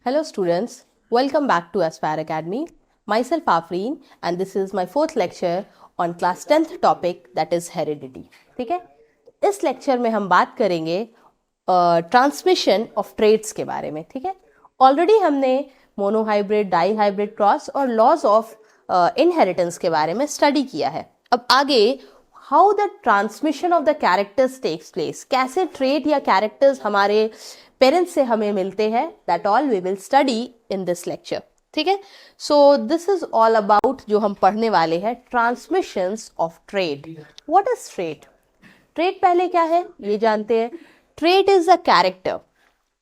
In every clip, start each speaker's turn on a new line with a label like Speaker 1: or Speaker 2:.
Speaker 1: Hello students, welcome back to Aspire Academy. Myself Afreen and this is my fourth lecture on class 10th topic that is heredity. ठीक है, इस lecture में हम बात करेंगे transmission of trades के बारे में. ठीक है, ऑलरेडी हमने मोनोहाइब्रिड, डाईहाइब्रिड क्रॉस और लॉज ऑफ इनहेरिटेंस के बारे में स्टडी किया है. अब आगे how the transmission of the characters takes place, कैसे ट्रेड या कैरेक्टर्स हमारे पेरेंट्स से हमें मिलते हैं, that all we will study in this lecture. ठीक है, so this is all about जो हम पढ़ने वाले हैं, transmissions of trait. What is trait? Trait पहले क्या है ये जानते हैं. Trade is a character.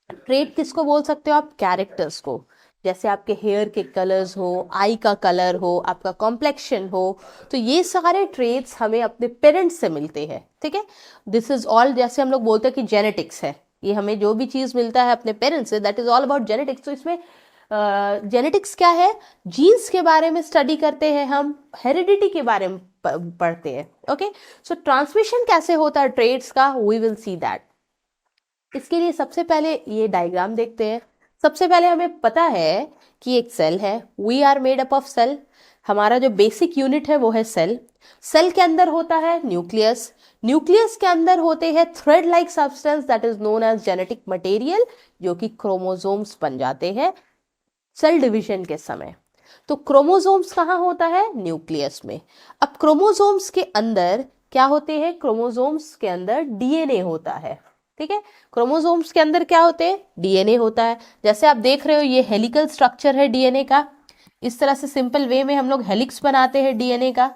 Speaker 1: Trade किसको बोल सकते हो आप? कैरेक्टर्स को. जैसे आपके हेयर के कलर्स हो, आई का कलर हो, आपका कॉम्प्लेक्शन हो, तो ये सारे ट्रेड्स हमें अपने पेरेंट्स से मिलते हैं. ठीक है, दिस इज ऑल, जैसे हम लोग बोलते हैं कि जेनेटिक्स है, ये हमें जो भी चीज़ मिलता है अपने पेरेंट्स से, that is all about genetics. तो इसमें जेनेटिक्स क्या है? जीन्स के बारे में स्टडी करते हैं हम, हेरिडिटी के बारे में पढ़ते हैं. ओके, सो ट्रांसमिशन कैसे होता है ट्रेड्स का, वी विल सी दैट. इसके लिए सबसे पहले ये डायग्राम देखते हैं. सबसे पहले हमें पता है कि एक सेल है, we are made up of cell. हमारा जो बेसिक यूनिट है वो है सेल. सेल के अंदर होता है न्यूक्लियस. न्यूक्लियस के अंदर होते हैं thread like substance that is known as genetic material, जो कि क्रोमोसोम्स बन जाते हैं सेल डिवीजन के समय. तो क्रोमोसोम्स कहाँ होता है? न्यूक्लियस में. अब क्रोमोसोम्स के अंदर क्या होते हैं? क्रोमोसोम्स के अंदर डीएनए होता है. ठीक है, क्रोमोसोम्स के अंदर क्या होते हैं? डीएनए होता है. जैसे आप देख रहे हो ये हेलिकल स्ट्रक्चर है डीएनए का. इस तरह से सिंपल वे में हम लोग हेलिक्स बनाते हैं डीएनए का.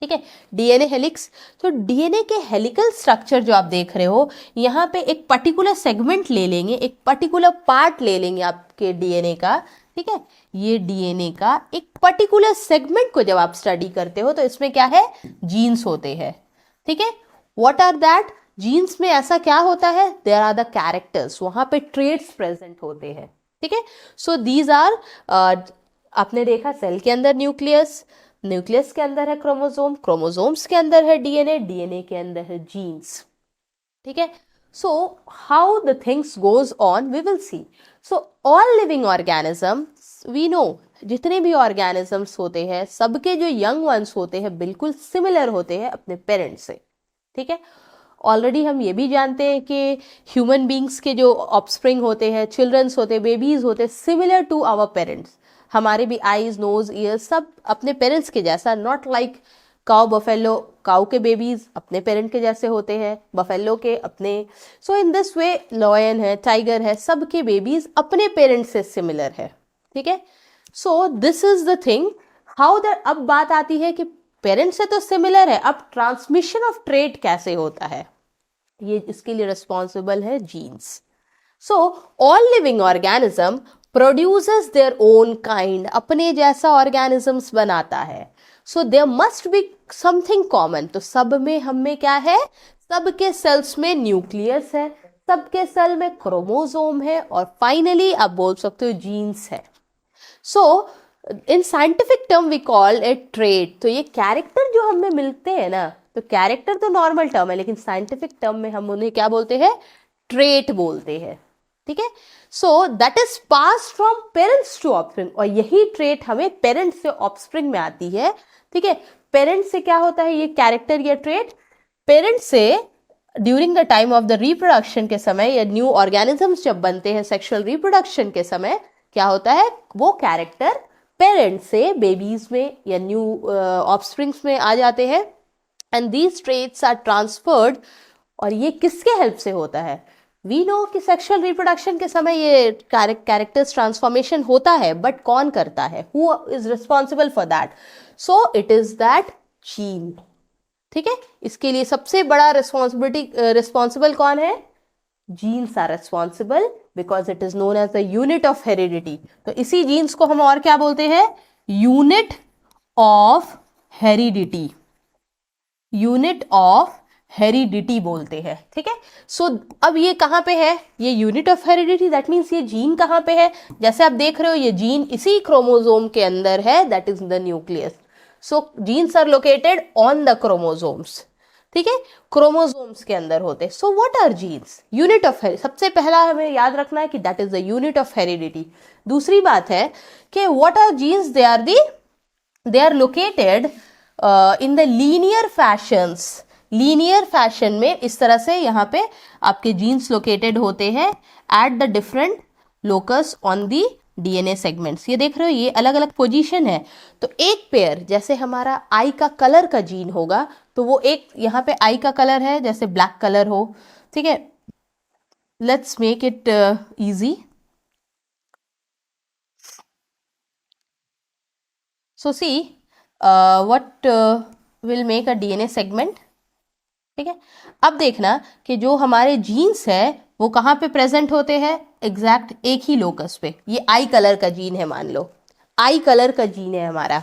Speaker 1: ठीक है, डीएनए हेलिक्स. तो डीएनए के हेलिकल स्ट्रक्चर जो आप देख रहे हो, यहाँ पे एक पर्टिकुलर सेगमेंट ले लेंगे, एक पर्टिकुलर पार्ट ले लेंगे आपके डीएनए का. ठीक है, ये डीएनए का एक पर्टिकुलर सेगमेंट को जब आप स्टडी करते हो तो इसमें क्या है? जीन्स होते हैं. ठीक है, व्हाट आर दैट? जीन्स में ऐसा क्या होता है? देयर आर द कैरेक्टर्स, वहां पे ट्रेड्स प्रेजेंट होते हैं. ठीक है, सो दीज आर, आपने देखा सेल के अंदर न्यूक्लियस, न्यूक्लियस के अंदर है क्रोमोसोम, क्रोमोसोम्स के अंदर है डीएनए, डीएनए के अंदर है जीन्स. ठीक है, so how the things goes on we will see. So all living organisms we know, जितने भी ऑर्गेनिजम्स होते हैं सबके जो यंग वंस होते हैं बिल्कुल सिमिलर होते हैं अपने पेरेंट्स से. ठीक है, ऑलरेडी हम ये भी जानते हैं कि ह्यूमन बींग्स के जो ऑफस्प्रिंग होते हैं, चिल्ड्रंस होते हैं, बेबीज होते हैं, सिमिलर टू आवर पेरेंट्स. हमारे भी आईज, नोज, ईयर्स सब अपने पेरेंट्स के जैसा, not like cow, buffalo. Cow के बेबीज अपने पेरेंट के जैसे होते हैं, बफेलो के अपने. सो इन दिस वे लॉयन है, टाइगर है, सबके बेबीज अपने पेरेंट्स से सिमिलर है. ठीक है, so this is the thing how the. अब बात आती है कि पेरेंट्स से तो सिमिलर है, अब ट्रांसमिशन ऑफ ट्रेड कैसे होता है, ये इसके लिए रिस्पॉन्सिबल है genes. So all living organism produces their own kind, अपने जैसा ऑर्गेनिजम्स बनाता है. So there must be something common. तो सब में हमें क्या है? सबके सेल्स में न्यूक्लियस है, सबके सेल में क्रोमोसोम है, और फाइनली आप बोल सकते हो जीन्स है. So in scientific term we call it trait. तो ये कैरेक्टर जो हमें मिलते हैं ना, तो कैरेक्टर तो नॉर्मल टर्म है, लेकिन साइंटिफिक टर्म में हम उन्हें क्या बोलते हैं? ट्रेट बोलते हैं. ठीक है, so that is pass from parents to offspring, और यही ट्रेट हमें पेरेंट्स से ऑफस्प्रिंग में आती है. ठीक है, पेरेंट्स से क्या होता है ये कैरेक्टर या ट्रेट? पेरेंट्स से during the time of the reproduction के समय, या न्यू ऑर्गेनिजम्स जब बनते हैं सेक्सुअल रिप्रोडक्शन के समय, क्या होता है? वो कैरेक्टर पेरेंट्स से बेबीज में या न्यू ऑफस्प्रिंग्स में आ जाते हैं, and these traits are transferred. और ये किसके हेल्प से होता है? वी नो कि सेक्सुअल रिप्रोडक्शन के समय ये कैरेक्टर्स ट्रांसफॉर्मेशन होता है, बट कौन करता है? Who is responsible for that? So it is that gene. ठीक है, इसके लिए सबसे बड़ा रिस्पॉन्सिबल कौन है? Genes are responsible, because it is known as the unit of heredity. तो इसी जीन्स को हम और क्या बोलते हैं? Unit of heredity. Unit of heredity बोलते हैं. ठीक है, सो अब ये कहाँ पे है? ये unit of heredity, that means ये जीन कहाँ पे है? जैसे आप देख रहे हो ये जीन इसी क्रोमोसोम के अंदर है, that is the nucleus. So genes are located on the chromosomes. ठीक है, क्रोमोसोम्स के अंदर होते हैं। So what are genes? Unit of, सबसे पहला हमें याद रखना है कि that is the unit of heredity. दूसरी बात है कि what are genes? They are located in the linear fashions. Linear fashion में इस तरह से यहाँ पे आपके जीन्स लोकेटेड होते हैं at the different locus on the DNA segments. ये देख रहे हो, ये अलग अलग पोजीशन है। तो एक पेयर, जैसे हमारा आई का कलर का जीन होगा, तो वो एक यहाँ पे आई का कलर है, जैसे ब्लैक कलर हो, ठीक है। Let's make it easy. So see what will make a DNA segment, ठीक है। अब देखना कि जो हमारे जीन्स है वो कहाँ पे प्रेजेंट होते हैं, एग्जैक्ट एक ही लोकस पे। ये आई कलर का जीन है, मान लो आई कलर का जीन है हमारा।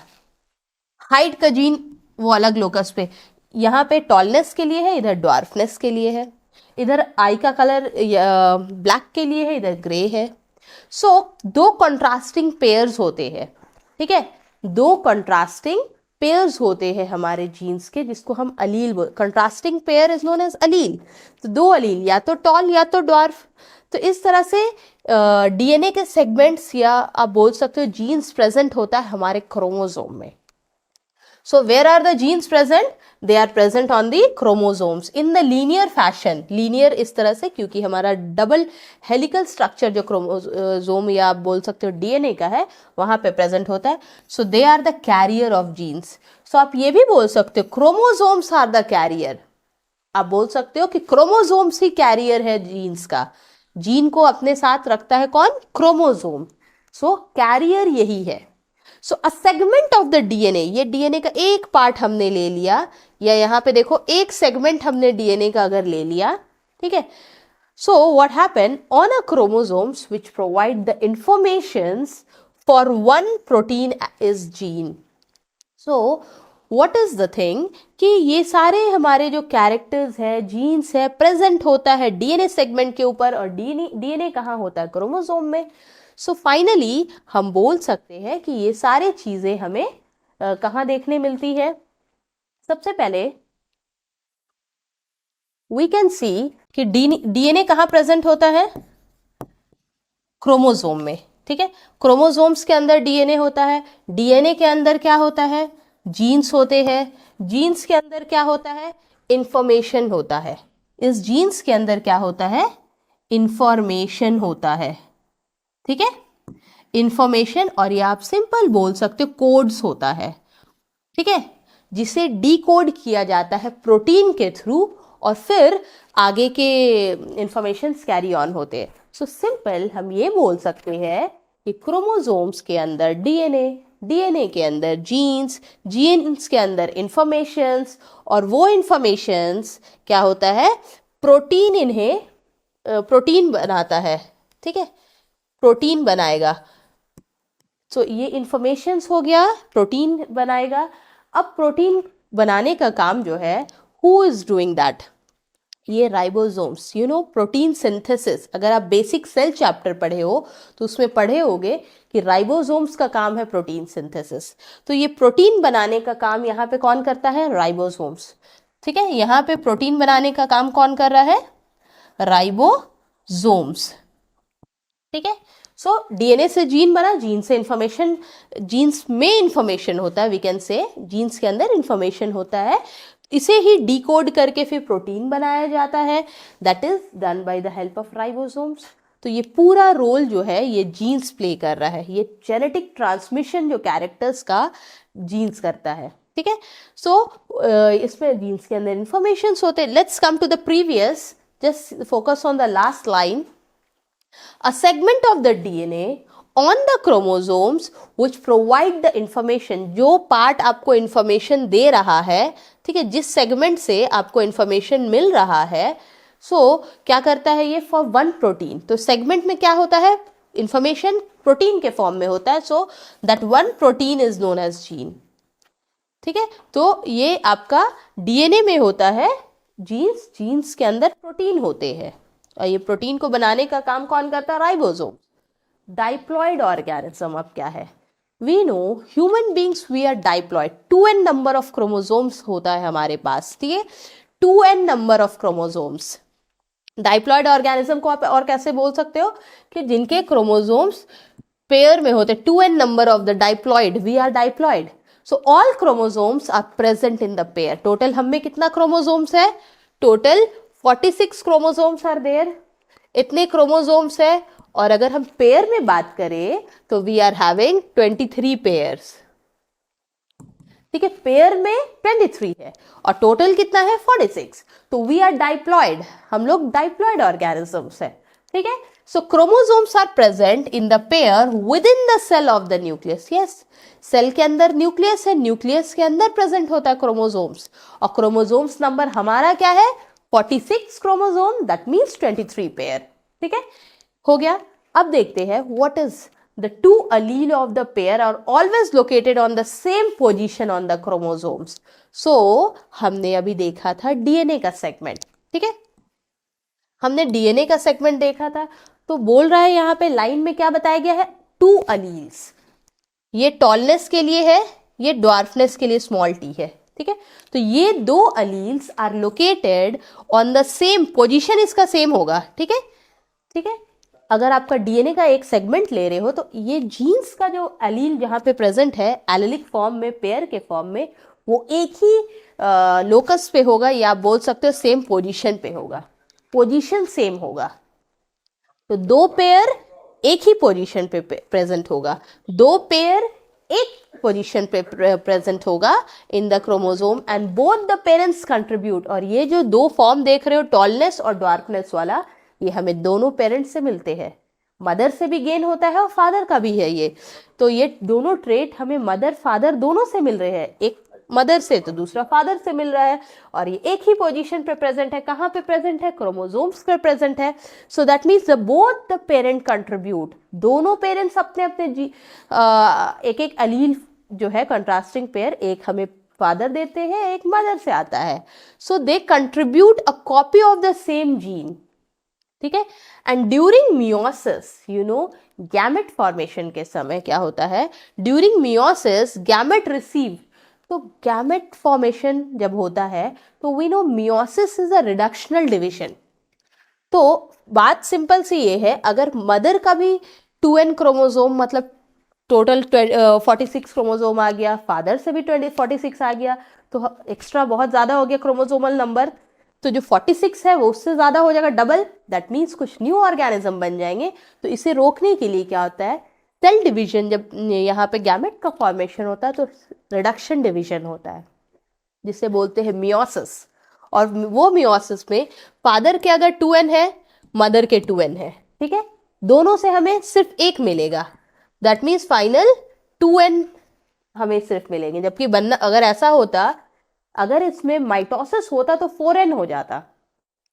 Speaker 1: हाइट का जीन वो अलग लोकस पे, यहाँ पे टॉलनेस के लिए है, इधर ड्वार्फनेस के लिए है, इधर आई का कलर ब्लैक के लिए है, इधर ग्रे है। सो दो कंट्रास्टिंग पेयर्स होते हैं, ठीक है, दो कंट्रास्टिंग पेयर्स होते हैं हमारे जीन्स के, जिसको हम अलील बोल, contrasting pair is known as allele. तो दो अलील, या तो टॉल या तो ड्वार्फ। तो इस तरह से डीएनए के सेगमेंट्स या आप बोल सकते हो जीन्स प्रेजेंट होता है हमारे क्रोमोसोम में। So where are the genes present? They are present on the chromosomes in the linear fashion. Linear इस तरह से, क्योंकि हमारा डबल हेलिकल स्ट्रक्चर जो क्रोमोसोम या आप बोल सकते हो डीएनए का है, वहां पे प्रेजेंट होता है। So they are the carrier of genes. सो आप ये भी बोल सकते हो क्रोमोसोम्स आर द कैरियर। आप बोल सकते हो कि क्रोमोसोम्स ही कैरियर है जीन्स का। जीन को अपने साथ रखता है कौन? क्रोमोसोम। सो कैरियर यही है। So a segment of the DNA, ये डीएनए का एक पार्ट हमने ले लिया, या यहाँ पे देखो एक सेगमेंट हमने डीएनए का अगर ले लिया, ठीक है। So what happen on a chromosomes which provide the informations for one protein is gene. So what is the thing कि ये सारे हमारे जो कैरेक्टर्स है, जीन्स है, प्रेजेंट होता है डीएनए सेगमेंट के ऊपर, और डीएनए कहाँ होता है? क्रोमोसोम में। सो फाइनली हम बोल सकते हैं कि ये सारी चीजें हमें कहाँ देखने मिलती है। सबसे पहले वी कैन सी कि डीएनए कहाँ प्रेजेंट होता है? क्रोमोसोम में, ठीक है। क्रोमोसोम्स के अंदर डीएनए होता है। डीएनए के अंदर क्या होता है? जीन्स होते हैं। जीन्स के अंदर क्या होता है? इंफॉर्मेशन होता है। इस जीन्स के अंदर क्या होता है? इंफॉर्मेशन होता है, ठीक है। इंफॉर्मेशन, और ये आप सिंपल बोल सकते हो कोड्स होता है, ठीक है, जिसे डीकोड किया जाता है प्रोटीन के थ्रू, और फिर आगे के इंफॉर्मेशन कैरी ऑन होते हैं। सो सिंपल हम ये बोल सकते हैं कि क्रोमोसोम्स के अंदर डीएनए, डीएनए के अंदर जीन्स, जीन्स के अंदर इंफॉर्मेशंस, और वो इंफॉर्मेशंस क्या होता है? प्रोटीन इन्हें प्रोटीन बनाता है, ठीक है, प्रोटीन बनाएगा। सो ये इंफॉर्मेशंस हो गया, प्रोटीन बनाएगा। अब प्रोटीन बनाने का काम जो है, हु इज डूइंग दैट? ये ribosomes. You know protein synthesis, अगर आप बेसिक सेल चैप्टर पढ़े हो तो उसमें पढ़े होगे कि राइबोसोम्स का काम है प्रोटीन सिंथेसिस। तो ये प्रोटीन बनाने का काम यहाँ पे कौन करता है? राइबोसोम्स, ठीक है। यहाँ पे प्रोटीन बनाने का काम कौन कर रहा है? राइबोसोम्स, ठीक है। सो डीएनए से जीन बना, जीन से इंफॉर्मेशन, जीन्स में इंफॉर्मेशन होता है, वी कैन से जीन्स के अंदर इंफॉर्मेशन होता है, इसे ही डिकोड करके फिर प्रोटीन बनाया जाता है। That is done by the help of ribosomes. तो ये पूरा रोल जो है ये जीन्स प्ले कर रहा है। ये जेनेटिक ट्रांसमिशन जो कैरेक्टर्स का जीन्स करता है, ठीक है। सो इसमें जीन्स के अंदर इंफॉर्मेशन होते हैं। Let's come to the previous, just focus on the last line. A segment of the DNA on the chromosomes which provide the information, जो पार्ट आपको इंफॉर्मेशन दे रहा है, ठीक है, जिस सेगमेंट से आपको इंफॉर्मेशन मिल रहा है, क्या करता है ये? For one protein. तो सेगमेंट में क्या होता है? इंफॉर्मेशन प्रोटीन के फॉर्म में होता है। So that one protein is known as gene, ठीक है। तो ये आपका डीएनए में होता है जीन्स, जीन्स के अंदर प्रोटीन होते हैं, और ये प्रोटीन को बनाने का काम कौन करता है? राइबोसोम। डाइप्लॉइड ऑर्गेनिज्म अब क्या है? We know human beings we are diploid. 2n number of chromosomes होता है हमारे पास, ठीक है। 2n number of chromosomes. Diploid organism को आप और कैसे बोल सकते हो कि जिनके क्रोमोसोम्स पेयर में होते, 2n number of the diploid, we are diploid. So all chromosomes are present in the pair. Total हम में कितना क्रोमोसोम्स है? Total 46 chromosomes are there. इतने क्रोमोसोम्स है, और अगर हम पेयर में बात करें तो वी आर हैविंग 23 पेयर्स। ठीक है, पेयर में 23 है और टोटल कितना है? 46। तो वी आर डाइप्लॉइड, हम लोग डाइप्लॉइड ऑर्गेनिजम्स है। ठीक है, so chromosomes are present in the pair within the cell of the nucleus. Yes, cell के अंदर न्यूक्लियस है, न्यूक्लियस के अंदर प्रेजेंट होता है क्रोमोसोम्स, और क्रोमोसोम्स नंबर हमारा क्या है? 46 क्रोमोसोम, दैट मीन्स 23 पेयर। ठीक है, हो गया। अब देखते हैं what is the two allele of the pair are always located on the same position on the chromosomes. So हमने अभी देखा था डीएनए का सेगमेंट। ठीक है, हमने डीएनए का सेगमेंट देखा था, तो बोल रहा है यहाँ पे लाइन में क्या बताया गया है? 2 अलील्स। ये टॉलनेस के लिए है, ये ड्वार्फनेस के लिए स्मॉल टी है। ठीक है, तो ये 2 alleles are located on the same position, इसका सेम होगा। ठीक है, ठीक है, अगर आपका डीएनए का एक सेगमेंट ले रहे हो तो ये जीन्स का जो एलील जहाँ पे प्रेजेंट है एलिलिक फॉर्म में, पेयर के फॉर्म में, वो एक ही लोकस पे होगा, या आप बोल सकते हो सेम पोजीशन पे होगा, पोजीशन सेम होगा। तो 2 पेयर एक ही पोजीशन पे प्रेजेंट होगा, 2 पेयर एक पोजीशन पे प्रेजेंट होगा in the chromosome, and both the parents contribute. और ये जो 2 फॉर्म देख रहे हो, टॉलनेस और ड्वार्फनेस वाला, ये हमें दोनों पेरेंट्स से मिलते हैं। मदर से भी गेन होता है और फादर का भी है ये। तो ये दोनों ट्रेट हमें मदर फादर दोनों से मिल रहे हैं, एक मदर से तो दूसरा फादर से मिल रहा है, और ये एक ही पोजीशन पे प्रेजेंट है। कहाँ पे प्रेजेंट है? क्रोमोसोम्स पे प्रेजेंट है। So that means the both the parent contribute, दोनों पेरेंट्स अपने अपने एक एक अलील जो है कंट्रास्टिंग पेयर, एक हमें फादर देते हैं, एक मदर से आता है। So they contribute a copy of the same gene. ठीक है, and during meiosis, you know, gamete formation के समय क्या होता है? ड्यूरिंग मियोसिस गैमेट रिसीव, तो गैमेट फॉर्मेशन जब होता है तो we know meiosis is a reductional division. तो बात सिंपल सी ये है, अगर मदर का भी 2n क्रोमोसोम, मतलब टोटल 46 क्रोमोसोम आ गया, फादर से भी 46 आ गया, तो एक्स्ट्रा बहुत ज़्यादा हो गया क्रोमोसोमल नंबर। तो जो 46 है वो उससे ज़्यादा हो जाएगा, डबल। दैट मीन्स कुछ न्यू ऑर्गेनिज्म बन जाएंगे। तो इसे रोकने के लिए क्या होता है? Cell division. जब यहाँ पे गैमेट का फॉर्मेशन होता है तो रिडक्शन डिवीजन होता है, जिसे बोलते हैं मियोसिस। और वो मियोसिस में फादर के अगर 2n है, मदर के 2n है, ठीक है, दोनों से हमें सिर्फ एक मिलेगा। दैट मीन्स फाइनल 2n हमें सिर्फ मिलेंगे। जबकि बनना, अगर ऐसा होता, अगर इसमें माइटोसिस होता तो 4n हो जाता।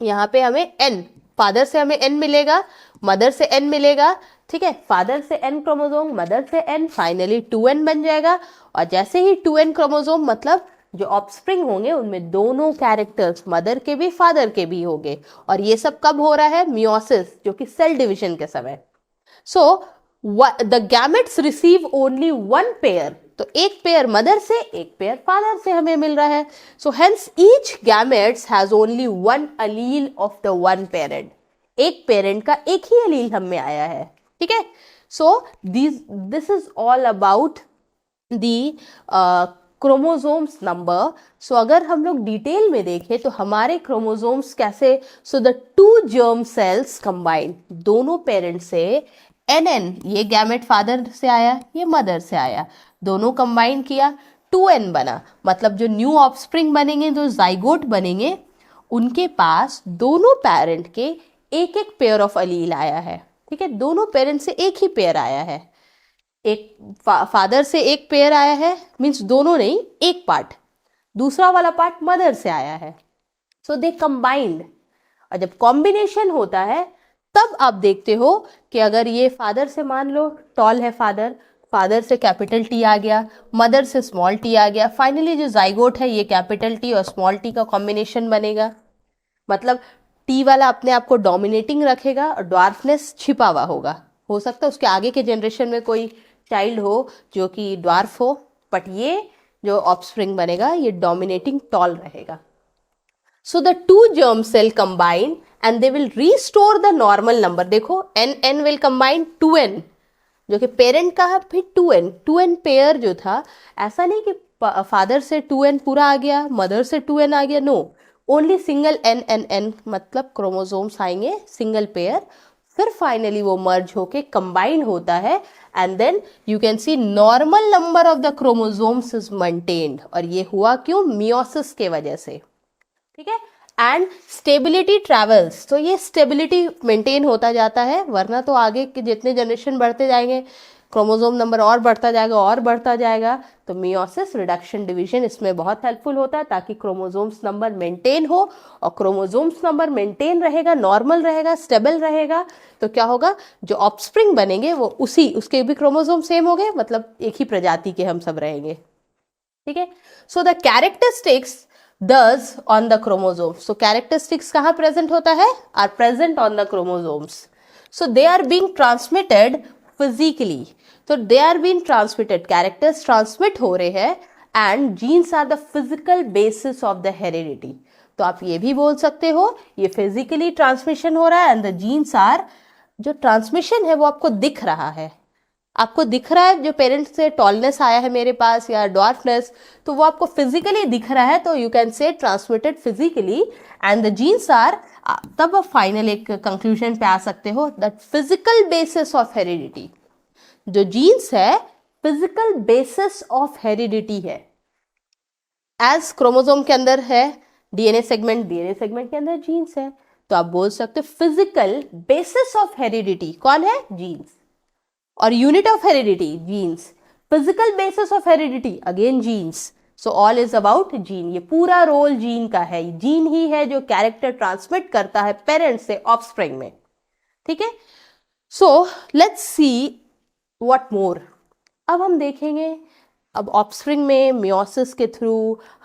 Speaker 1: यहाँ पे हमें n, फादर से हमें n मिलेगा, मदर से n मिलेगा। ठीक है, फादर से n क्रोमोसोम, मदर से n, फाइनली 2n बन जाएगा। और जैसे ही 2n क्रोमोसोम, मतलब जो ऑफस्प्रिंग होंगे उनमें दोनों कैरेक्टर्स, मदर के भी फादर के भी होंगे। और ये सब कब हो रहा है? मियोसिस, जो कि सेल डिविजन के समय। So the gametes receive only 1 pair, तो एक पेयर मदर से, एक पेयर फादर से हमें मिल रहा है। So hence each gametes has only 1 Aleel of the 1 parent, एक पेरेंट का एक ही अलील हम में आया है। ठीक है, so this is all about the chromosomes number. So अगर हम लोग डिटेल में देखें तो हमारे क्रोमोसोम्स कैसे, so the 2 germ cells combined, दोनों पेरेंट से nn, ये गैमेट फादर से आया, ये मदर से आया, दोनों कंबाइन किया, 2n बना। मतलब जो न्यू ऑफस्प्रिंग बनेंगे, जो जाइगोट बनेंगे, उनके पास दोनों पेरेंट के एक एक पेयर ऑफ अलील आया है। ठीक है, दोनों पेरेंट से एक ही पेयर आया है। एक फादर से एक पेयर आया है, मीन्स दोनों नहीं, एक पार्ट, दूसरा वाला पार्ट मदर से आया है। सो दे कंबाइंड। और जब कॉम्बिनेशन होता है तब आप देखते हो कि अगर ये फादर से, मान लो टॉल है फादर, फादर से कैपिटल टी आ गया, मदर से स्मॉल टी आ गया, फाइनली जो जाइगोट है ये कैपिटल टी और स्मॉल टी का कॉम्बिनेशन बनेगा। मतलब टी वाला अपने आप को डोमिनेटिंग रखेगा और ड्वार्फनेस छिपा हुआ होगा। हो सकता है उसके आगे के जनरेशन में कोई चाइल्ड हो जो कि ड्वार्फ हो, बट ये जो ऑफस्प्रिंग बनेगा ये डोमिनेटिंग टॉल रहेगा। So the two germ cell combine and they will restore the normal number. देखो n will combine 2n, जो कि पेरेंट का है, फिर 2n पेयर जो था, ऐसा नहीं कि फादर से 2n पूरा आ गया, मदर से 2n आ गया, नो, ओनली सिंगल n, मतलब क्रोमोसोम्स आएंगे सिंगल पेयर, फिर फाइनली वो मर्ज होके कंबाइन होता है and then you can see normal number of the chromosomes is maintained. और ये हुआ क्यों? मियोसिस के वजह से. ठीक है. एंड स्टेबिलिटी ट्रेवल्स, तो ये स्टेबिलिटी मेंटेन होता जाता है, वरना तो आगे के जितने जनरेशन बढ़ते जाएंगे क्रोमोसोम नंबर और बढ़ता जाएगा. तो मियोसिस, रिडक्शन, डिवीजन इसमें बहुत हेल्पफुल होता है ताकि क्रोमोसोम्स नंबर मेंटेन हो. और क्रोमोसोम्स नंबर मेंटेन रहेगा, नॉर्मल रहेगा, स्टेबल रहेगा, तो क्या होगा, जो ऑफस्प्रिंग बनेंगे वो उसके भी क्रोमोसोम सेम हो गए, मतलब एक ही प्रजाति के हम सब रहेंगे. ठीक है. So the characteristics does on the chromosomes. So characteristics कहाँ present होता है? Are present on the chromosomes. So they are being transmitted physically. So they are being transmitted. Characters transmit हो रहे हैं and genes are the physical basis of the heredity. तो आप ये भी बोल सकते हो ये physically transmission हो रहा है and the genes are, जो transmission है वो आपको दिख रहा है. आपको दिख रहा है जो पेरेंट्स से टॉलनेस आया है मेरे पास या डॉर्फनेस, तो वो आपको फिजिकली दिख रहा है, तो you can say transmitted physically and the genes are, तब आप फाइनल एक कंक्लूजन पे आ सकते हो that physical basis of heredity, जो जीन्स है फिजिकल बेसिस ऑफ हेरिडिटी है. एज क्रोमोसोम के अंदर है डीएनए सेगमेंट के अंदर जीन्स है, तो आप बोल सकते हो फिजिकल बेसिस ऑफ हेरिडिटी कौन है? जीन्स. और unit of heredity genes, physical basis of heredity again genes. So all is about gene. ये पूरा रोल जीन का है. जीन ही है जो कैरेक्टर ट्रांसमिट करता है पेरेंट्स से ऑफस्प्रिंग में. ठीक है. So let's see what more. अब हम देखेंगे, अब ऑफस्प्रिंग में मियोसिस के थ्रू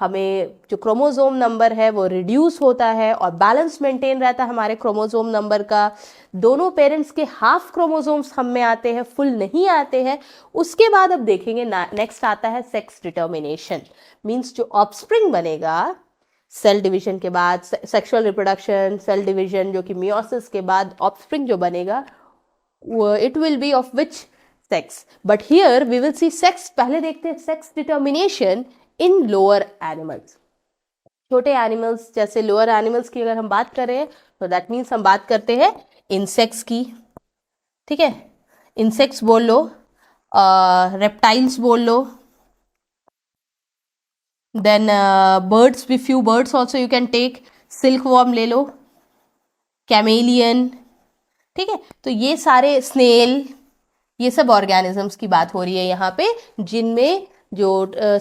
Speaker 1: हमें जो क्रोमोसोम नंबर है वो रिड्यूस होता है और बैलेंस मेंटेन रहता है हमारे क्रोमोसोम नंबर का. दोनों पेरेंट्स के हाफ क्रोमोसोम्स हम में आते हैं, फुल नहीं आते हैं. उसके बाद अब देखेंगे नेक्स्ट आता है सेक्स डिटर्मिनेशन. मीन्स जो ऑफस्प्रिंग बनेगा सेल डिवीजन के बाद, सेक्सुअल रिप्रोडक्शन, सेल डिवीजन, जो कि मियोसिस के बाद ऑफस्प्रिंग जो बनेगा it will be of which sex. But here we will see sex, पहले देखते हैं sex determination in lower animals. छोटे एनिमल्स जैसे लोअर एनिमल्स की अगर हम बात करें तो दैट मीन्स हम बात करते हैं इंसेक्ट्स की. ठीक है. इंसेक्ट्स बोल लो, रेप्टाइल्स बोल लो, देन बर्ड्स, भी few birds also you can take. Silk worm ले लो, कैमेलियन. ठीक है. तो ये सारे, स्नेल, ये सब ऑर्गेनिजम्स की बात हो रही है यहाँ पे, जिनमें जो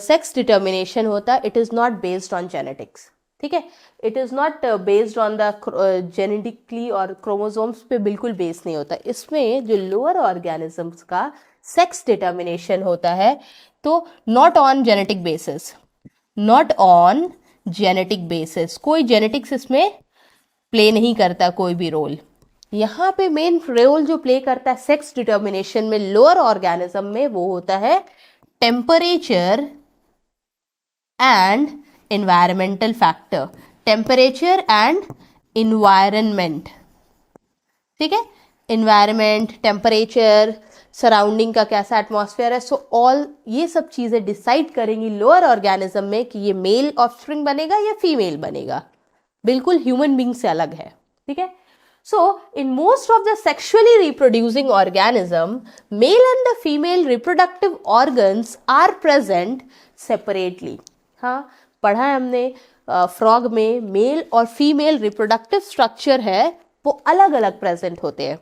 Speaker 1: सेक्स डिटर्मिनेशन होता है it is not based on genetics. ठीक है. It is not based on the genetically और क्रोमोसोम्स पे बिल्कुल बेस्ड नहीं होता. इसमें जो लोअर ऑर्गेनिजम्स का सेक्स डिटर्मिनेशन होता है तो नॉट ऑन जेनेटिक बेसिस, कोई जेनेटिक्स इसमें प्ले नहीं करता कोई भी रोल. यहाँ पे मेन रोल जो प्ले करता है सेक्स डिटर्मिनेशन में लोअर ऑर्गेनिज्म में वो होता है temperature and environmental factor. Temperature and environment. ठीक है. इन्वायरमेंट, टेम्परेचर, सराउंडिंग का कैसा एटमॉस्फेयर है, सो ऑल ये सब चीज़ें डिसाइड करेंगी लोअर ऑर्गेनिज्म में कि ये मेल ऑफस्प्रिंग बनेगा या फीमेल बनेगा. बिल्कुल ह्यूमन बींग से अलग है. ठीक है. So, in most of the sexually reproducing organism, male and the female reproductive organs are present separately. हाँ, पढ़ा है हमने फ्रॉग में मेल और फीमेल रिप्रोडक्टिव स्ट्रक्चर है वो अलग अलग प्रेजेंट होते हैं.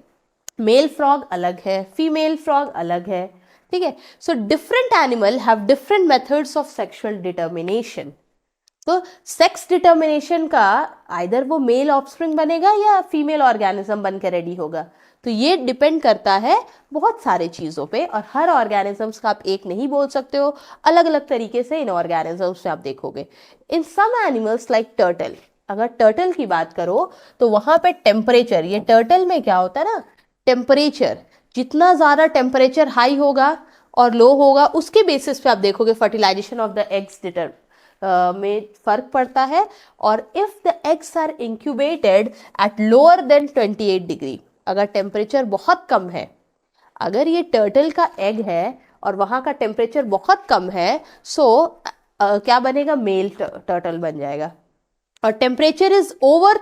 Speaker 1: मेल फ्रॉग अलग है, फीमेल फ्रॉग अलग है. ठीक है. So different animal have different methods of sexual determination. तो सेक्स डिटर्मिनेशन का आइदर वो मेल ऑफस्प्रिंग बनेगा या फीमेल ऑर्गेनिज्म बन के रेडी होगा. तो ये डिपेंड करता है बहुत सारे चीज़ों पे और हर ऑर्गेनिजम्स का आप एक नहीं बोल सकते हो. अलग अलग तरीके से इन ऑर्गेनिजम्स में आप देखोगे. इन सम एनिमल्स लाइक टर्टल, अगर टर्टल की बात करो तो वहाँ पे टेम्परेचर, ये टर्टल में क्या होता है ना, टेम्परेचर, जितना ज़्यादा टेम्परेचर हाई होगा और लो होगा उसके बेसिस पे आप देखोगे फर्टिलाइजेशन ऑफ द एग्स में फर्क पड़ता है। और if the eggs are incubated at lower than 28 degree, अगर टेम्परेचर बहुत कम है, अगर ये टर्टल का एग है और वहाँ का टेम्परेचर बहुत कम है, सो क्या बनेगा, मेल टर्टल बन जाएगा। और टेम्परेचर इज ओवर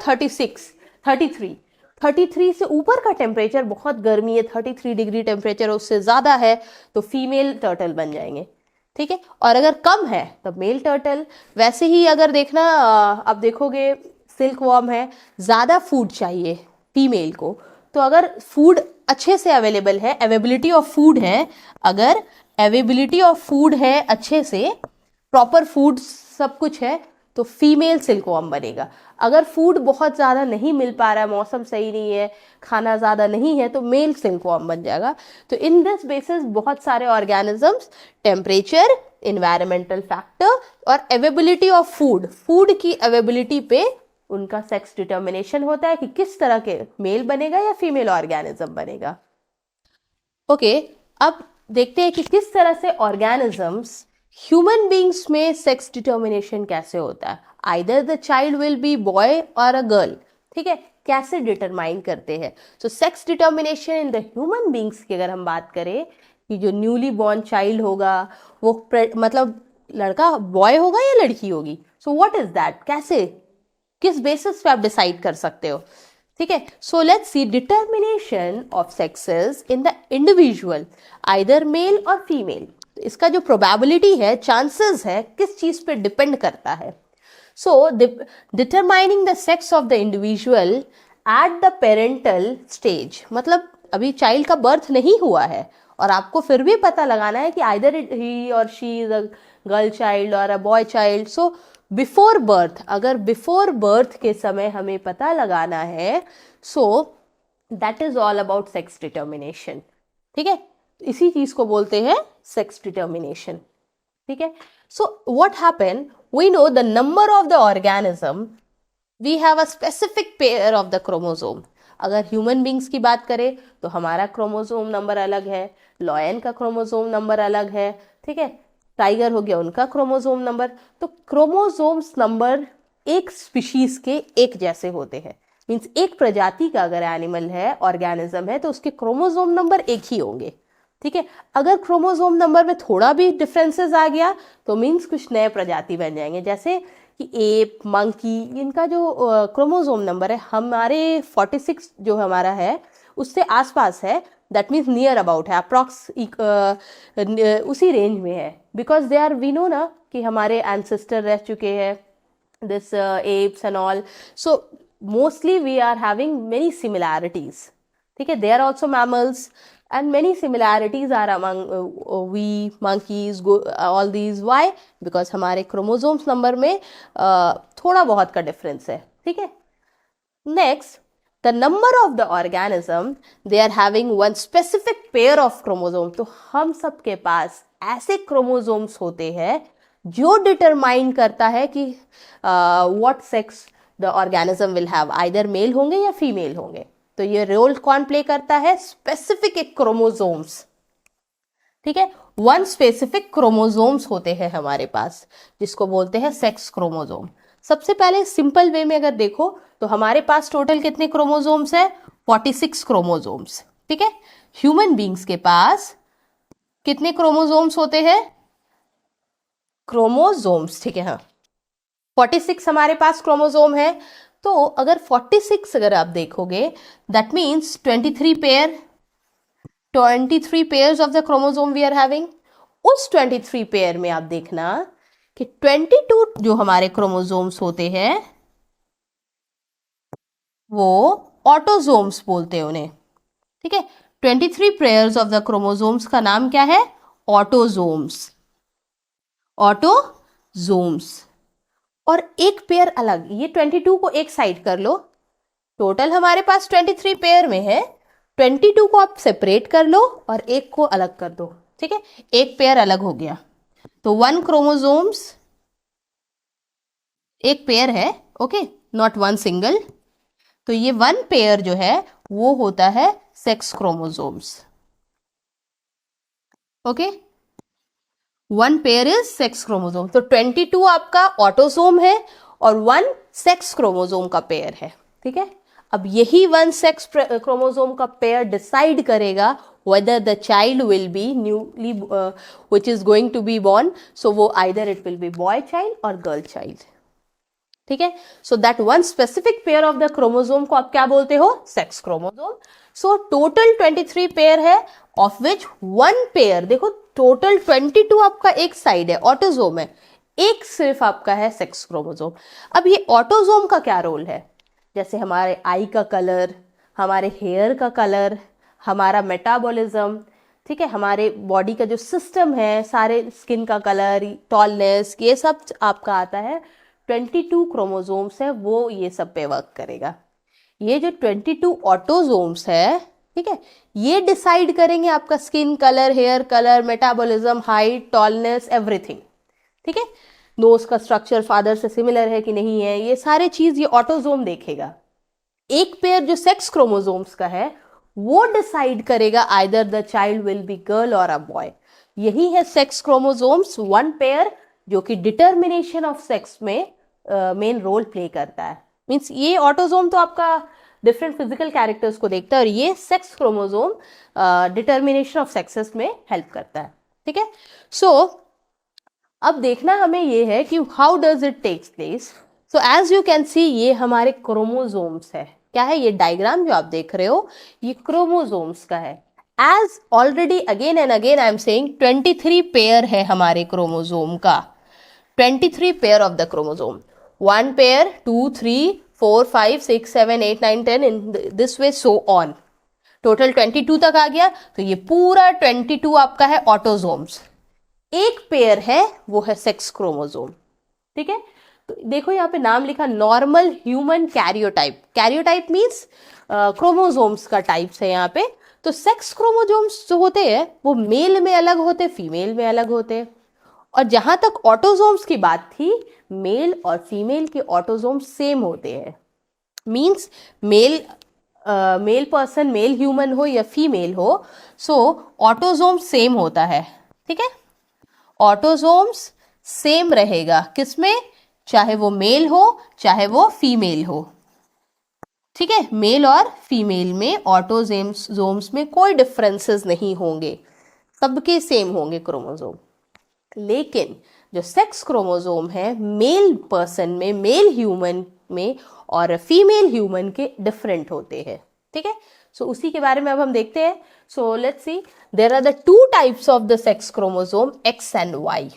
Speaker 1: 33 से ऊपर का टेम्परेचर, बहुत गर्मी है, 33 डिग्री टेम्परेचर उससे ज़्यादा है, तो फीमेल टर्टल बन जाएंगे। ठीक है, और अगर कम है तो मेल टर्टल। वैसे ही अगर देखना, अब देखोगे सिल्क वॉर्म है, ज़्यादा फूड चाहिए फीमेल को, तो अगर फूड अच्छे से अवेलेबल है, अवेबिलिटी ऑफ फूड है, अगर अवेबिलिटी ऑफ फूड है अच्छे से, प्रॉपर फूड सब कुछ है, तो फीमेल सिल्कवॉर्म बनेगा। अगर फूड बहुत ज़्यादा नहीं मिल पा रहा है, मौसम सही नहीं है, खाना ज़्यादा नहीं है, तो मेल सिल्कवॉर्म बन जाएगा। तो इन दिस बेसिस बहुत सारे ऑर्गेनिजम्स टेम्परेचर, इन्वायरमेंटल फैक्टर और अवेबिलिटी ऑफ फूड की अवेबिलिटी पे उनका सेक्स डिटर्मिनेशन होता है कि किस तरह के मेल बनेगा या फीमेल ऑर्गेनिज्म बनेगा। ओके, अब देखते हैं कि किस तरह से ऑर्गेनिजम्स, ह्यूमन बींग्स में सेक्स डिटर्मिनेशन कैसे होता है। Either the child will B boy और अ गर्ल, ठीक है, कैसे डिटरमाइन करते हैं। So sex determination in the human beings की अगर हम बात करें कि जो न्यूली बॉर्न चाइल्ड होगा वो मतलब लड़का बॉय होगा या लड़की होगी, सो व्हाट इज दैट, कैसे, किस बेसिस पे आप डिसाइड कर सकते हो। ठीक है, so let's see determination of sexes in the individual, either male और फीमेल। तो इसका जो प्रोबेबिलिटी है, चांसेस है, किस चीज पे डिपेंड करता है। सो determining the sex of the individual at the parental stage, मतलब अभी चाइल्ड का बर्थ नहीं हुआ है और आपको फिर भी पता लगाना है कि आइदर ही और she is a girl child और a boy child. So before birth, अगर बिफोर बर्थ के समय हमें पता लगाना है, so that is all about sex determination. ठीक है, इसी चीज को बोलते हैं सेक्स डिटर्मिनेशन। ठीक है, so what happen, we know the number of the organism, we have a specific pair of the chromosome. अगर ह्यूमन बींग्स की बात करें तो हमारा क्रोमोसोम नंबर अलग है, लॉयन का क्रोमोसोम नंबर अलग है, ठीक है, टाइगर हो गया उनका क्रोमोसोम नंबर। तो क्रोमोसोम्स नंबर एक स्पीशीज के एक जैसे होते हैं, मीन्स एक प्रजाति का अगर एनिमल है, ऑर्गेनिज्म है, तो उसके क्रोमोसोम नंबर एक ही होंगे। ठीक है, अगर क्रोमोसोम नंबर में थोड़ा भी डिफरेंसेस आ गया तो मीन्स कुछ नए प्रजाति बन जाएंगे, जैसे कि एप, मंकी, इनका जो क्रोमोसोम नंबर है हमारे 46 जो हमारा है उससे आसपास है, दैट मीन्स नियर अबाउट है, अप्रॉक्स उसी रेंज में है, because they are, we know ना कि हमारे एंसेस्टर रह चुके हैं, this apes and all, so mostly we are having many similarities. ठीक है, they are also mammals and many similarities are among we, monkeys, all these. Why? Because हमारे chromosomes number में थोड़ा बहुत का difference है। ठीक है, next, the number of the organism, they are having one specific pair of chromosome। तो हम सब के पास ऐसे chromosomes होते हैं जो डिटरमाइन करता है कि what sex the organism will have, either male होंगे या फीमेल होंगे। तो ये रोल कौन प्ले करता है, स्पेसिफिक एक क्रोमोसोम्स। ठीक है, वन स्पेसिफिक क्रोमोसोम्स होते हैं हमारे पास, जिसको बोलते हैं सेक्स क्रोमोसोम। सबसे पहले सिंपल वे में अगर देखो तो हमारे पास टोटल कितने क्रोमोसोम्स है, 46 क्रोमोसोम्स। ठीक है, ह्यूमन बींग्स के पास कितने क्रोमोसोम्स होते हैं, क्रोमोसोम्स, ठीक है, हाँ, 46 हमारे पास क्रोमोसोम है। तो अगर 46 अगर आप देखोगे, that means 23 pairs of the chromosome we are having. उस 23 पेयर में आप देखना कि 22 जो हमारे क्रोमोसोम्स होते हैं वो ऑटोसोम्स बोलते हैं उन्हें। ठीक है, 23 पेयर्स ऑफ द क्रोमोसोम्स का नाम क्या है, ऑटोसोम्स, ऑटोसोम्स। और एक पेयर अलग, ये 22 को एक साइड कर लो, टोटल हमारे पास 23 पेयर में है, 22 को आप सेपरेट कर लो और एक को अलग कर दो। ठीक है, एक पेयर अलग हो गया, तो 1 क्रोमोसोम्स एक पेयर है, ओके, नॉट 1 सिंगल। तो ये 1 पेयर जो है वो होता है sex chromosomes. Okay, 1 pair is sex chromosome. तो 22 आपका ऑटोसोम है और 1 सेक्स क्रोमोसोम का पेयर है, ठीक है। अब यही 1 सेक्स क्रोमोसोम का पेयर डिसाइड करेगा whether the child will be newly which is going to be born, so वो either it will be boy child or girl child, ठीक है। So that 1 specific pair of the chromosome को आप क्या बोलते हो, sex chromosome. So total 23 pair है, of which 1 pair, देखो टोटल 22 आपका एक साइड है, ऑटोसोम है, एक सिर्फ आपका है सेक्स क्रोमोसोम। अब ये ऑटोसोम का क्या रोल है, जैसे हमारे आई का कलर, हमारे हेयर का कलर, हमारा मेटाबॉलिज्म, ठीक है, हमारे बॉडी का जो सिस्टम है, सारे स्किन का कलर, टॉलनेस, ये सब आपका आता है 22 क्रोमोसोम्स है, वो ये सब पे वर्क करेगा। ये जो 22 ऑटोसोम्स है, ठीक है, ये डिसाइड करेंगे आपका skin colour, hair colour, metabolism, height, tallness, everything, ठीक है। नोज का स्ट्रक्चर फादर से सिमिलर है कि नहीं है, ये सारे चीज ये ऑटोसोम देखेगा। एक पेयर जो सेक्स क्रोमोसोम्स का है वो डिसाइड करेगा either the child will be girl और अ बॉय। यही है सेक्स क्रोमोसोम्स, 1 पेयर जो कि डिटर्मिनेशन ऑफ सेक्स में मेन रोल प्ले करता है। मीन्स ये ऑटोसोम तो आपका डिफरेंट फिजिकल कैरेक्टर्स को देखता है और ये sex chromosome determination of sexes में हेल्प करता है, ठीक है। सो अब देखना हमें ये है कि how does it takes place. So as you can see ये हमारे क्रोमोसोम्स है, क्या है ये डायग्राम जो आप देख रहे हो ये क्रोमोसोम्स का है। As already again and again I am saying 23 pair है हमारे क्रोमोसोम का, 23 pair of the chromosome, 1 pair 2 3 4 5 6 7 8 9 10 in this way so on, total 22 तक आ गया। तो ये पूरा 22 आपका है ऑटोसोम्स। एक पेयर है वो है सेक्स क्रोमोसोम, ठीक है। तो देखो यहाँ पे नाम लिखा normal human karyotype, karyotype means chromosomes का टाइप्स है यहाँ पे। तो सेक्स क्रोमोसोम्स जो होते हैं वो मेल में अलग होते, फीमेल में अलग होते। और जहां तक ऑटोसोम्स की बात थी, मेल और फीमेल के ऑटोसोम्स सेम होते हैं। Means male person, male human हो या फीमेल हो, सो ऑटोसोम सेम होता है, ठीक है। ऑटोसोम्स सेम रहेगा किसमें, चाहे वो मेल हो चाहे वो फीमेल हो, ठीक है। मेल और फीमेल में ऑटोसोम्स में कोई डिफरेंसेस नहीं होंगे, सबके सेम होंगे क्रोमोसोम। लेकिन जो सेक्स क्रोमोसोम है मेल पर्सन में, मेल ह्यूमन में और फीमेल ह्यूमन के डिफरेंट होते हैं, ठीक है। सो उसी के बारे में अब हम देखते हैं। So let's see, there are the 2 types of the sex chromosome, X and Y.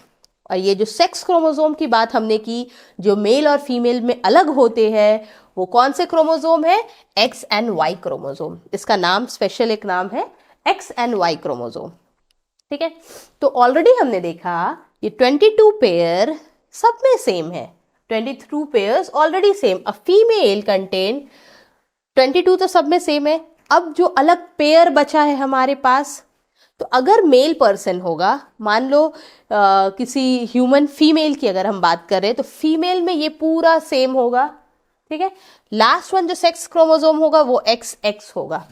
Speaker 1: और ये जो सेक्स क्रोमोसोम की बात हमने की, जो मेल और फीमेल में अलग होते हैं, वो कौन से क्रोमोसोम है, एक्स एंड वाई क्रोमोसोम। इसका नाम स्पेशल एक नाम है एक्स एंड वाई क्रोमोसोम, ठीक है। तो ऑलरेडी हमने देखा ये 22 पेयर सब में सेम है, 22 पेयर्स ऑलरेडी सेम। अ फीमेल कंटेन 22 तो सब में सेम है। अब जो अलग पेयर बचा है हमारे पास, तो अगर मेल पर्सन होगा, मान लो किसी ह्यूमन फीमेल की अगर हम बात करें, तो फीमेल में ये पूरा सेम होगा, ठीक है। लास्ट वन जो सेक्स क्रोमोसोम होगा वो एक्स एक्स होगा,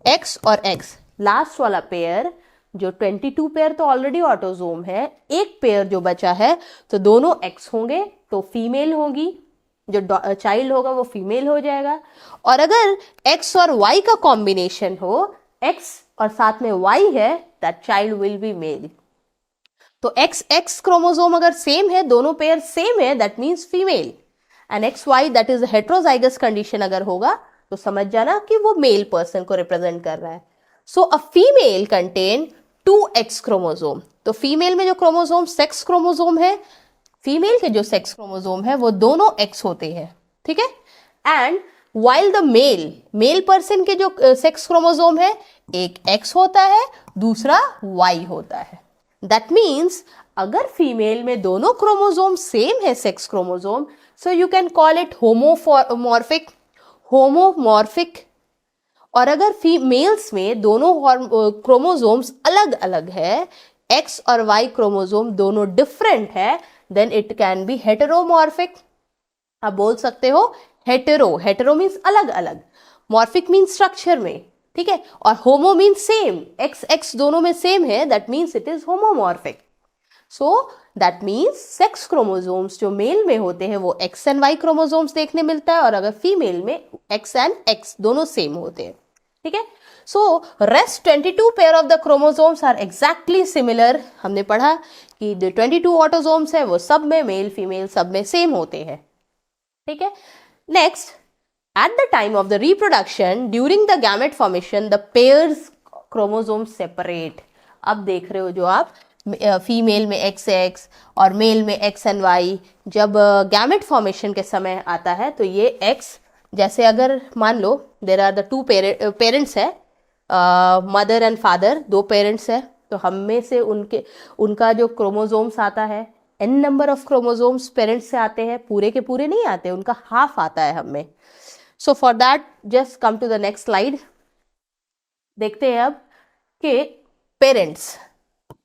Speaker 1: एक्स और एक्स। लास्ट वाला पेयर जो 22 पेयर तो ऑलरेडी ऑटोसोम है, एक पेयर जो बचा है तो दोनों एक्स होंगे, तो फीमेल होगी, जो चाइल्ड होगा वो फीमेल हो जाएगा। और अगर एक्स और वाई का कॉम्बिनेशन हो, एक्स और साथ में वाई है, that child will be male. तो एक्स एक्स क्रोमोसोम अगर सेम है, दोनों पेयर सेम है, that means female. And X Y that is heterozygous condition अगर होगा तो समझ जाना कि वो मेल पर्सन को रिप्रेजेंट कर रहा है। So a female contain 2 X chromosome. तो फीमेल में जो क्रोमोसोम सेक्स क्रोमोसोम है, फीमेल के जो सेक्स क्रोमोसोम है वो दोनों एक्स होते हैं, ठीक है। And while the male person के जो सेक्स क्रोमोसोम है, एक एक्स होता है, दूसरा वाई होता है। दैट मीन्स अगर फीमेल में दोनों क्रोमोसोम सेम है sex chromosome, so you can call it homomorphic. और अगर फीमेल्स में दोनों क्रोमोसोम्स अलग अलग है, एक्स और वाई क्रोमोसोम दोनों डिफरेंट है, then it can be heteromorphic. आप बोल सकते हो हेटेरो मीन्स अलग अलग, मॉर्फिक मीन्स स्ट्रक्चर में, ठीक है। और होमो मीन्स सेम, एक्स एक्स दोनों में सेम है, that means it is homomorphic. So that means sex chromosomes जो मेल में होते हैं वो एक्स एंड वाई क्रोमोसोम्स देखने मिलता है, और अगर फीमेल में एक्स एंड एक्स दोनों सेम होते हैं, ठीक है। So rest 22 pair of the chromosomes are exactly similar. हमने पढ़ा कि जो 22 ऑटोसोम्स है वो सब में मेल फीमेल सब में सेम होते हैं, ठीक है। Next, at the time of the reproduction during the gamete formation the pairs chromosomes separate। अब देख रहे हो जो आप फीमेल में XX और मेल में X एंड Y, जब गैमेट फॉर्मेशन के समय आता है तो ये X, जैसे अगर मान लो there are the two parents है, मदर एंड फादर, दो पेरेंट्स है, तो हम में से उनका जो क्रोमोसोम्स आता है, n number of chromosomes parents से आते हैं, पूरे के पूरे नहीं आते, उनका हाफ आता है हम में। So for that just come to the next slide. देखते हैं अब कि पेरेंट्स,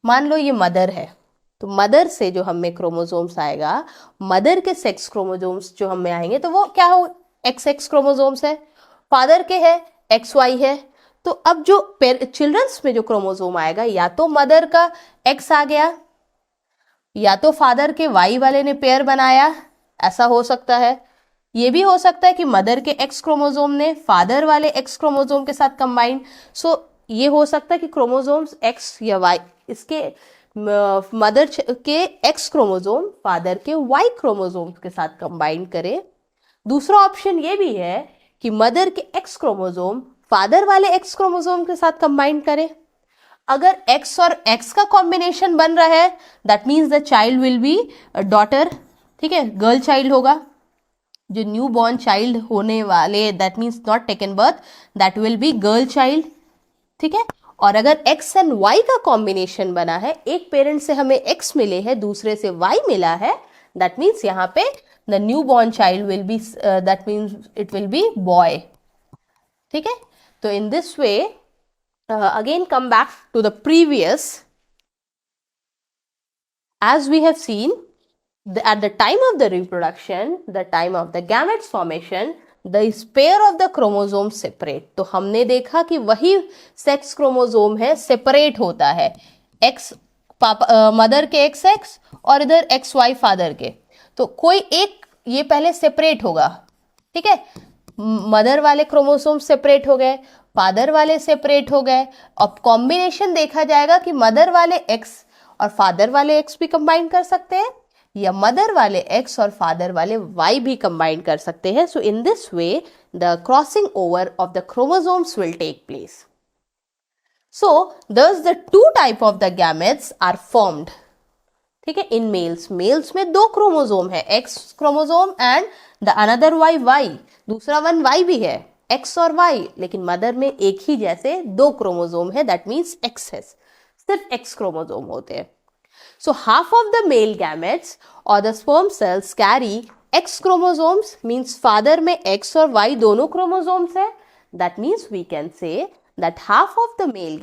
Speaker 1: मान लो ये मदर है, तो मदर से जो हमें क्रोमोसोम्स आएगा, मदर के सेक्स क्रोमोसोम्स जो हमें आएंगे तो वो क्या हो, XX क्रोमोसोम्स है, फादर के है XY है। तो अब जो चिल्ड्रंस में जो क्रोमोसोम आएगा, या तो मदर का X आ गया, या तो फादर के Y वाले ने पेयर बनाया, ऐसा हो सकता है। ये भी हो सकता है कि मदर के X क्रोमोसोम ने फादर वाले X क्रोमोसोम के साथ कंबाइन। सो ये हो सकता है कि क्रोमोसोम्स X या Y, इसके मदर के X क्रोमोसोम फादर के Y क्रोमोसोम के साथ कंबाइन करे। दूसरा ऑप्शन ये भी है कि मदर के X क्रोमोसोम फादर वाले X क्रोमोसोम के साथ कंबाइन करे। अगर X और X का कॉम्बिनेशन बन रहा है, that means the child will B daughter, ठीक है, गर्ल चाइल्ड होगा। जो न्यू बॉर्न चाइल्ड होने वाले, that means not taken birth, that will be girl child, ठीक है। और अगर X एंड Y का कॉम्बिनेशन बना है, एक पेरेंट से हमें X मिले हैं, दूसरे से Y मिला है, दैट मीन्स यहाँ पे the new born child will B, that means it will be boy, ठीक है। तो इन this way again come back to the previous, as we have seen at the time of the reproduction, the time of the gametes formation, the pair of the chromosomes separate। तो हमने देखा कि वही sex chromosome है, separate होता है, X पापा mother के XX और इधर XY फादर के, तो कोई एक ये पहले सेपरेट होगा, ठीक है। मदर वाले क्रोमोसोम सेपरेट हो गए, फादर वाले सेपरेट हो गए। अब कॉम्बिनेशन देखा जाएगा कि मदर वाले X और फादर वाले X भी कंबाइन कर सकते हैं, या मदर वाले X और फादर वाले Y भी कंबाइन कर सकते हैं। So in this way the crossing over of the chromosomes will take place. So thus the two type of the gametes are formed, ठीक है, इन मेल्स। मेल्स में दो क्रोमोसोम है, X chromosome and the another Y, दूसरा one Y भी है, X और Y, लेकिन मदर में एक ही जैसे दो क्रोमोसोम है, दैट मीन्स X है, सिर्फ X क्रोमोसोम होते हैं। So half of the male gametes or the sperm cells carry X chromosomes, means father में X और Y दोनों chromosomes है, that means we can say that half of the male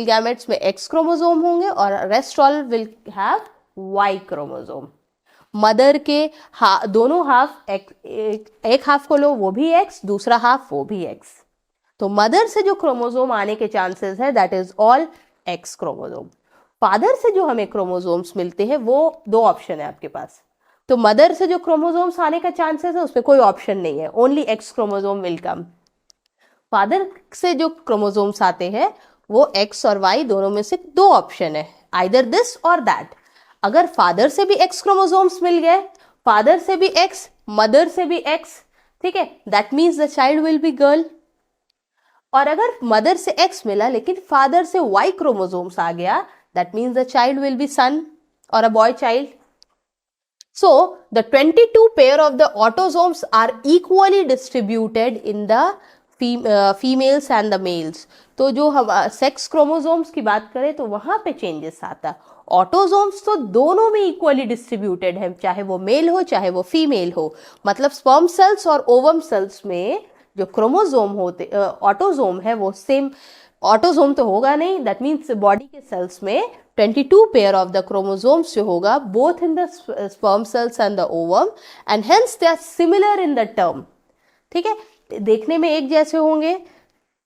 Speaker 1: gametes में X chromosome होंगे और rest all will have Y chromosome। Mother के दोनों half, एक हाफ को लो वो भी X, दूसरा हाफ वो भी X, तो मदर से जो क्रोमोसोम आने के चांसेस है that is all X chromosome. Father से जो हमें क्रोमोसोम्स मिलते हैं वो दो ऑप्शन है आपके पास, तो मदर से जो क्रोमोसोम्स आने का चांसेस है उसमें कोई ऑप्शन नहीं है, only X chromosome will come. Father से जो क्रोमोसोम्स आते हैं वो X और Y दोनों में से दो ऑप्शन है, आइदर दिस और दैट। अगर फादर से भी X क्रोमोसोम्स मिल गए, फादर से भी X, मदर से भी X, ठीक है, that means the child will be girl. और अगर मदर से X मिला लेकिन फादर से Y क्रोमोसोम्स आ गया, that means the child will be son or a boy child. So the 22 pair of the autosomes are equally distributed in the females and the males। तो जो हम sex chromosomes की बात करें तो वहां पे चेंजेस आता है। ऑटोसोम्स तो दोनों में इक्वली डिस्ट्रीब्यूटेड है, चाहे वो मेल हो चाहे वो फीमेल हो। मतलब स्पर्म सेल्स और ओवम सेल्स में जो क्रोमोसोम होते, ऑटोसोम है वो सेम, ऑटोसोम तो होगा नहीं, दैट मीन्स बॉडी के सेल्स में 22 पेयर ऑफ द क्रोमोसोम्स जो होगा both in the sperm cells and the ovum, and hence they are similar in the term, ठीक है, देखने में एक जैसे होंगे।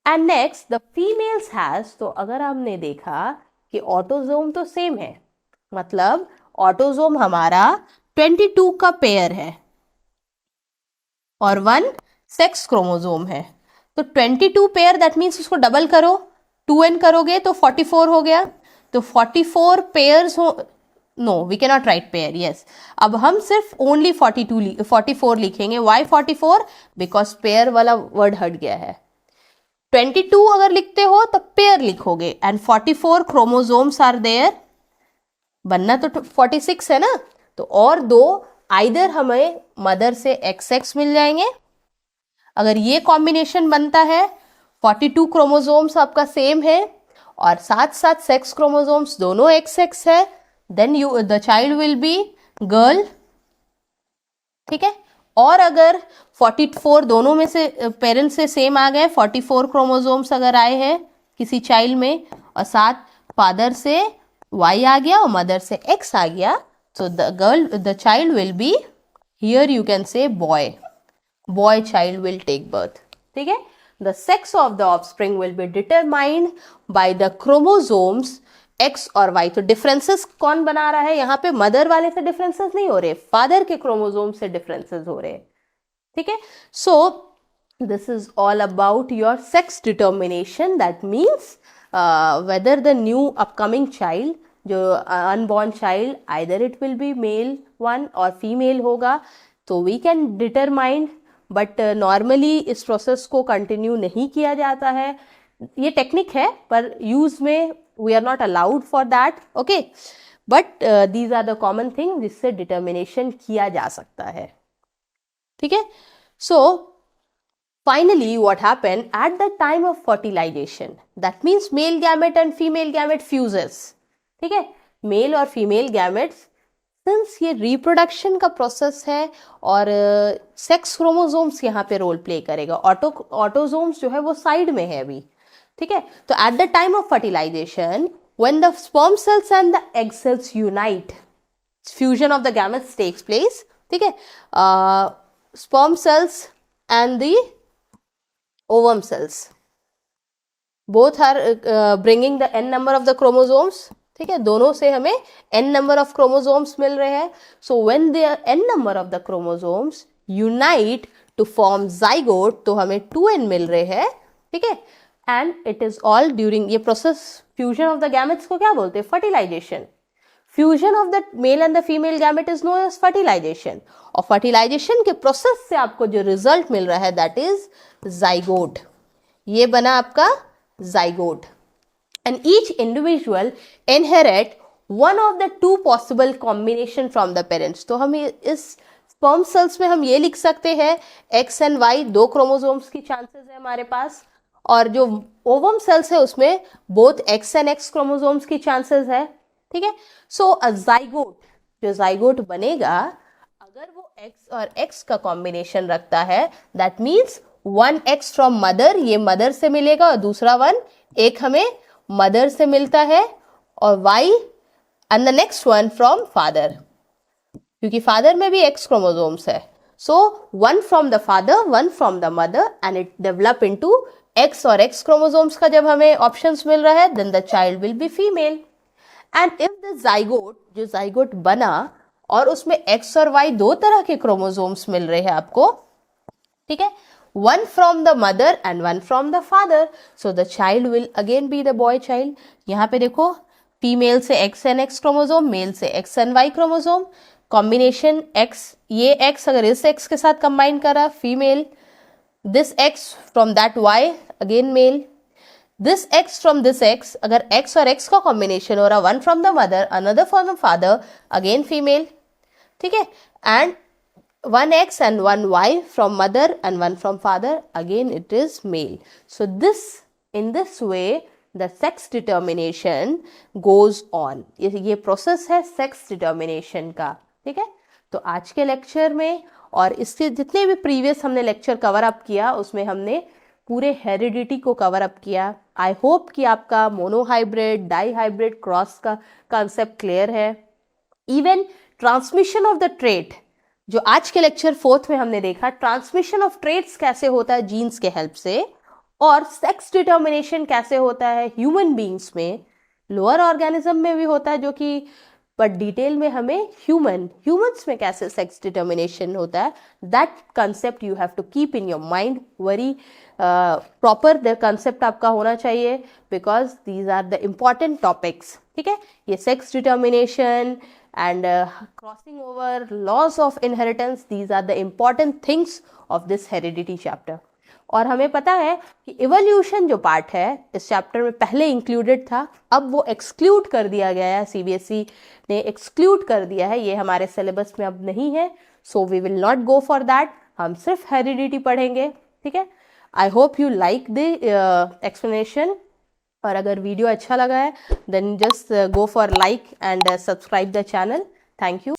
Speaker 1: And next the females has, तो अगर आपने देखा कि ऑटोजोम तो सेम है, मतलब ऑटोजोम हमारा 22 का पेयर है और 1 सेक्स क्रोमोजोम है। तो 22 पेयर, दैट मीन्स उसको डबल करो, 2n करोगे तो 44 हो गया। तो 44 पेयर्स हो, no we can not write pair, yes. अब हम सिर्फ ओनली 44 लिखेंगे। वाई 44? बिकॉज पेयर वाला वर्ड हट गया है। 22 अगर लिखते हो तो पेयर लिखोगे, एंड 44 क्रोमोजोम्स आर देयर, बनना तो 46 है ना। तो और दो, आइदर हमें मदर से XX मिल जाएंगे, अगर ये कॉम्बिनेशन बनता है 42 क्रोमोजोम्स आपका सेम है और साथ साथ सेक्स क्रोमोजोम्स दोनों XX है, then you the child will be girl, ठीक है। और अगर 44 दोनों में से पेरेंट्स से सेम आ गए, 44 क्रोमोजोम्स अगर आए हैं किसी चाइल्ड में और साथ फादर से Y आ गया और मदर से X आ गया, so the child will be, here you can say boy child will take birth, ठीक है। The sex of the offspring will be determined by the chromosomes X और Y। तो differences कौन बना रहा है यहाँ पे? मदर वाले से डिफरेंसेस नहीं हो रहे, फादर के क्रोमोसोम से डिफरेंसेस हो रहे, ठीक है। So this is all about your sex determination, that means whether the new upcoming child, जो unborn child, either it will be male one और female होगा, तो we can determine, but normally इस प्रोसेस को कंटिन्यू नहीं किया जाता है। ये टेक्निक है पर यूज में we are not allowed for that, okay, but these are the common things जिससे डिटर्मिनेशन किया जा सकता है, ठीक है। So finally, what happened at the time of fertilization? That means male gamete and female gamete fuses, ठीक है। Mail और फीमेल गैमेट्स, सिंस ये रिप्रोडक्शन का प्रोसेस है और सेक्स क्रोमोसोम्स यहाँ पे रोल प्ले करेगा, ऑटोजोम्स जो है वो साइड में है अभी, ठीक है। तो at the time of fertilization, when the sperm cells and the egg cells unite, fusion of the gametes takes place, ठीक है। Sperm cells and the ovum cells both are bringing the n number of the chromosomes, ठीक है। दोनों से हमें n number of chromosomes मिल रहे हैं। so when the n number of the chromosomes unite to form zygote, तो हमें 2n मिल रहे हैं, ठीक है। and it is all during ये process, fusion of the gametes को क्या बोलते हैं? fertilization। Fusion of the male and the female gamete is known as fertilization, और फर्टिलाइजेशन के प्रोसेस से आपको जो रिजल्ट मिल रहा है दैट इज जाइगोट। ये बना आपका zygote, and each individual inherit one of the two possible combination from the parents. तो हम इस स्पर्म सेल्स में हम ये लिख सकते हैं एक्स एंड वाई, दो क्रोमोसोम्स की चांसेस है हमारे पास, और जो ओवम सेल्स है उसमें both x and x chromosomes की चांसेस है, ठीक है। सो जाइगोट, जो जाइगोट बनेगा अगर वो x और x का कॉम्बिनेशन रखता है, that means 1 x from mother, ये मदर से मिलेगा, और दूसरा 1 एक हमें मदर से मिलता है, और y and the next 1 from father, क्योंकि फादर में भी x क्रोमोसोम्स है। So 1 from the father, 1 from the mother, and it develop into x और x क्रोमोसोम्स का जब हमें ऑप्शंस मिल रहा है, then the child will be female. And if the zygote, जो जाइगोट बना और उसमें एक्स और वाई दो तरह के क्रोमोसोम्स मिल रहे हैं आपको, ठीक है, 1 from the mother and 1 from the father, so the child will again be the boy child. यहाँ पे देखो, फीमेल से X and X chromosome, male से X and Y chromosome, combination X, ये एक्स अगर इस एक्स के साथ कंबाइन करा female, this X from that Y again male, this x from this x, अगर x और x का कॉम्बिनेशन हो रहा, 1 from the mother, another from the father, again female, ठीक है। And 1 x and 1 y from mother and 1 from father, again it is male. So this, in this way the sex determination goes on. ये process है sex determination का, ठीक है। तो आज के लेक्चर में और इसके जितने भी प्रीवियस हमने लेक्चर कवर अप किया, उसमें हमने पूरे हेरिडिटी को कवर अप किया। आई होप कि आपका मोनोहाइब्रिड, डाईहाइब्रिड, क्रॉस का कॉन्सेप्ट क्लियर है। Even transmission of the trait, जो आज के लेक्चर 4th में हमने देखा, ट्रांसमिशन ऑफ ट्रेट्स कैसे होता है जीन्स के हेल्प से, और सेक्स डिटर्मिनेशन कैसे होता है ह्यूमन बींग्स में, लोअर ऑर्गेनिज्म में भी होता है जो कि, बट डिटेल में हमें ह्यूमंस में कैसे सेक्स डिटर्मिनेशन होता है, that concept you have to keep in your mind very proper. The concept आपका होना चाहिए, because these are the important topics. ठीक है, ये sex determination and crossing over, laws of inheritance, these are the important things of this heredity chapter. और हमें पता है कि इवोल्यूशन जो पार्ट है इस चैप्टर में पहले इंक्लूडेड था, अब वो एक्सक्लूड कर दिया गया है, सीबीएसई ने एक्सक्लूड कर दिया है, ये हमारे सिलेबस में अब नहीं है। So we will not go for that, हम सिर्फ हेरिडिटी पढ़ेंगे। ठीक है, I hope you like the explanation. और अगर वीडियो अच्छा लगा है then just go for like and subscribe the channel. Thank you.